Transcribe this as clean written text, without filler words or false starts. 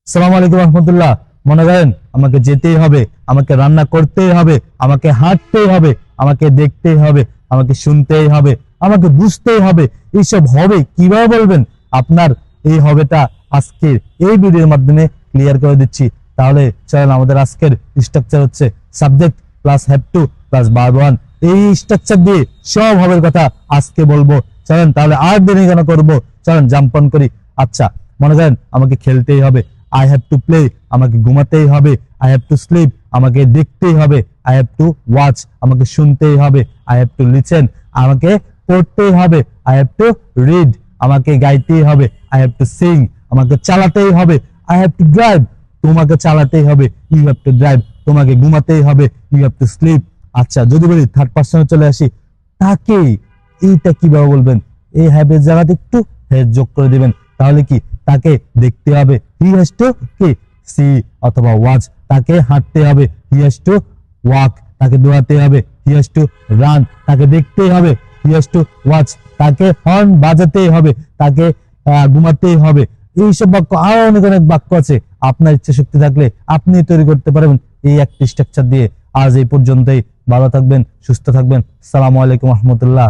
আসসালামু আলাইকুম রহমতুল্লাহ। মনে করেন আমাকে যেতেই হবে, আমাকে রান্না করতেই হবে, আমাকে হাঁটতেই হবে, আমাকে দেখতেই হবে, আমাকে শুনতেই হবে, আমাকে বুঝতেই হবে। এইসব হবে কিভাবে বলবেন? আপনার এই হবেটা আজকের এই ভিডিওর মাধ্যমে ক্লিয়ার করে দিচ্ছি। তাহলে চলেন, আমাদের আজকের স্ট্রাকচার হচ্ছে subject plus have to plus verb one. এই স্ট্রাকচার দিয়ে সব হবের কথা আজকে বলবো। চলেন তাহলে আর দেরি কেন করবো, চলেন জাম্প অন করি। আচ্ছা, মনে করেন আমাকে খেলতেই হবে, আই হ্যাভ টু প্লে, আমাকে ঘুমাতেই হবে, আই হ্যাভ টু স্লিপ, আমাকে দেখতেই হবে, আই হ্যাভ টু ওয়াচ, আমাকে শুনতেই হবে, আই হ্যাভ টু লিসেন, আমাকে পড়তেই হবে, আই হ্যাভ টু রিড, আমাকে গাইতেই হবে, আই হ্যাভ টু সিং, আমাকে চালাতেই হবে, আই হ্যাভ টু ড্রাইভ, তোমাকে চালাতেই হবে, ইউ হ্যাভ টু ড্রাইভ, তোমাকে ঘুমাতেই হবে, ইউ হ্যাভ টু স্লিপ। আচ্ছা, যদি বলি থার্ড পার্সনে চলে আসি, তাকে, এইটা কিভাবে বলবেন? এই হ্যাভের জায়গাতে একটু হ্যাজ যোগ করে দিবেন। তাহলে কি, তাকে দেখতে হবে, হি হ্যাজ টু কি সি অথবা ওয়াচ, তাকে হাঁটতে হবে, হি হ্যাজ টু ওয়াক, তাকে দৌড়াতে হবে, হি হ্যাজ টু রান, তাকে দেখতে হবে, হি হ্যাজ টু ওয়াচ, তাকে হর্ন বাজাতেই হবে, তাকে ঘুমাতেই হবে। এইসব বাক্য আরো অনেক অনেক বাক্য আছে। আপনার ইচ্ছা শক্তি থাকলে আপনি তৈরি করতে পারবেন এই একটি স্ট্রাকচার দিয়ে। আজ এই পর্যন্তই। ভালো থাকবেন, সুস্থ থাকবেন। আসসালামু আলাইকুম রহমতুল্লাহ।